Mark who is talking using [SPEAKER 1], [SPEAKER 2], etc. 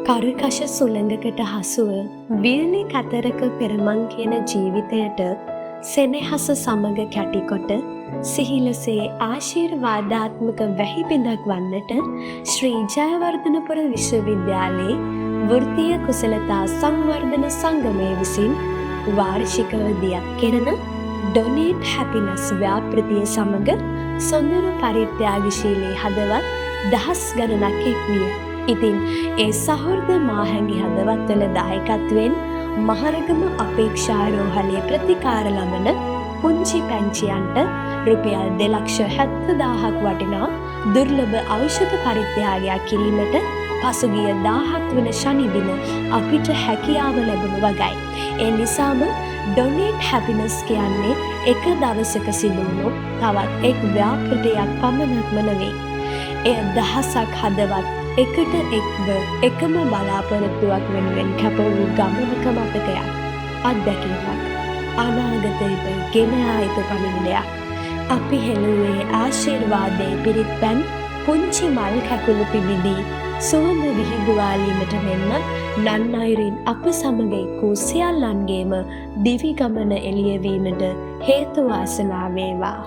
[SPEAKER 1] කරුකශ සුළඟකට හසුව වියලි කතරක පෙරමං කියන ජීවිතයට සෙනෙහස සමග කැටිකොට සිහිලසේ ආශීර්වාදාත්මක වැහිබිඳක් වන්නට ශ්‍රී ජයවර්ධනපුර විශ්වවිද්‍යාලයේ වෘත්තීය කුසලතා සංවර්ධන සංගමය විසින් වාර්ෂිකව දියක් කෙරෙන ඩොනේට් හැපිනස් ව්‍යාපෘතිය සමග සොඳුරු පරිත්‍යාගශීලී හදවත් දහස් ගණනක් එක්විය. ඉතින් ඒ සහෘද මාහැඟි හදවත්වල දායකත්වයෙන් මහරගම අපේක්ෂාරෝහලේ ප්‍රතිකාර ලබන පුංචි පැංචියන්ට රුපියල් 2,70,000ක් වටිනා දුර්ලභ ඖෂධ පරිත්‍යාගයක් කිරීමට පසුගිය 17 වන ශනිදින අපිට හැකියාව ලැබුණු වගයි. ඒ නිසාම ඩොනේට් හැපිනස් කියන්නේ එක දවසක සිදුවුණු තවත් එක් ව්‍යාපෘතියක් පමණක්ම නෙවෙයි. එය දහසක් හදවත් එකට එක්ව එකම බලාපොරොත්තුවක් වෙනුවෙන් කැප වූ ගමනක මතකයක්, අත්දැකීමක්, අනාගතයට ගෙන ආ යුතු පණිවිඩයක්. අපි හෙළුවේ ආශිර්වාදයේ පිරිත් පැන් පුංචි මල් කැකුළු පිබිදී සුවඳ විහිදුවාලීමට මෙන්ම නන් අයුරින් අප සමග එක්වූ සියල්ලන්ගේම දිවි ගමන එළියවීමට හේතු වාසනා වේවා.